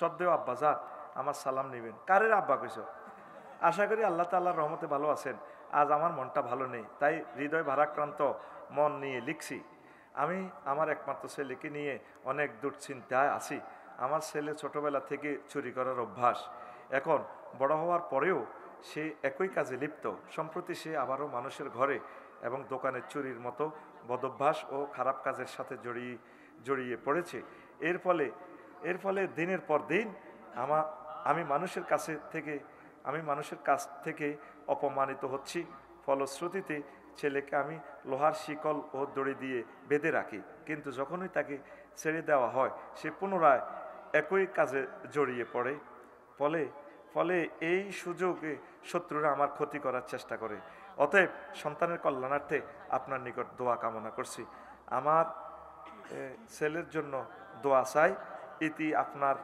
শ্রদ্ধেয় আব্বাজান আমার সালাম নেবেন। কারের আব্বা কইস? আশা করি আল্লাহ তাআলার রহমতে ভালো আছেন। আজ আমার মনটা ভালো নেই, তাই হৃদয় ভারাক্রান্ত মন নিয়ে লিখছি। আমি আমার একমাত্র ছেলেকে নিয়ে অনেক দুশ্চিন্তায় আছি। আমার ছেলে ছোটবেলা থেকে চুরি করার অভ্যাস। এখন বড় হওয়ার পরেও সে একই কাজে লিপ্ত। সম্প্রতি সে আবারও মানুষের ঘরে এবং দোকানের চুরির মতো বদভ্যাস ও খারাপ কাজের সাথে জড়িয়ে পড়েছে। এর ফলে দিনের পর দিন আমি মানুষের কাছ থেকে অপমানিত হচ্ছি। ফলশ্রুতিতে ছেলেকে আমি লোহার শিকল ও দড়ি দিয়ে বেঁধে রাখি, কিন্তু যখনই তাকে ছেড়ে দেওয়া হয় সে পুনরায় একই কাজে জড়িয়ে পড়ে। ফলে ফলে এই সুযোগে শত্রুরা আমার ক্ষতি করার চেষ্টা করে। অতএব সন্তানের কল্যাণার্থে আপনার নিকট দোয়া কামনা করছি। আমার ছেলের জন্য দোয়া চাই। ইতি আপনার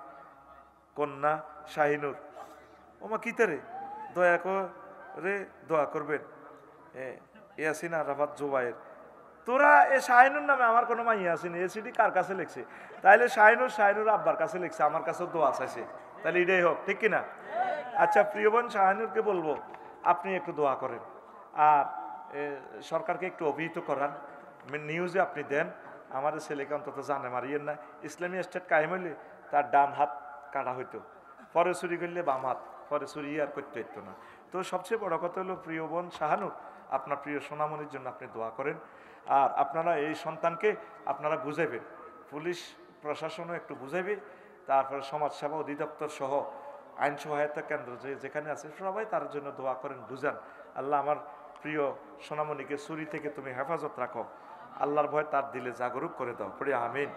কন্যা শাহিনুর। ওমা কিতারে দয়া করে দোয়া করবেন। ইয়াসিন আরাফাত জুবাইর। তোরা এ শাহিনুর নামে আমার কোনো মা ইয়াসিন এসিডি কার কাছে লিখছে? তাইলে শাহিনুর আব্বার কাছে লিখছে, আমার কাছেও দোয়া চাইছে। তাহলে এটাই হোক, ঠিক কিনা? আচ্ছা, প্রিয় বোন শাহিনুরকে বলবো আপনি একটু দোয়া করেন, আর সরকারকে একটু অভিহিত করান, নিউজে আপনি দেন আমাদের ছেলেকে অন্তত জানে মারিয়েন না। ইসলামী স্টেট কায়েম হইলে তার ডান হাত কাটা হইতো, পরে চুরি করলে বাম হাত, পরে চুরি আর করতে হইতো না। তো সবচেয়ে বড় কথা হলো প্রিয় বোন শাহানুর, আপনার প্রিয় সোনামণির জন্য আপনি দোয়া করেন। আর আপনারা এই সন্তানকে আপনারা বুঝাইবেন, পুলিশ প্রশাসনও একটু বুঝাইবে, তারপরে সমাজসেবা অধিদপ্তর সহ আইন সহায়তা কেন্দ্র যেখানে আছে সবাই তার জন্য দোয়া করেন, বুঝান। আল্লাহ আমার প্রিয় সোনামণিকে চুরি থেকে তুমি হেফাজত রাখো, আল্লাহর ভয় তার দিলে জাগরুক করে দাও, পড়ে আমিন।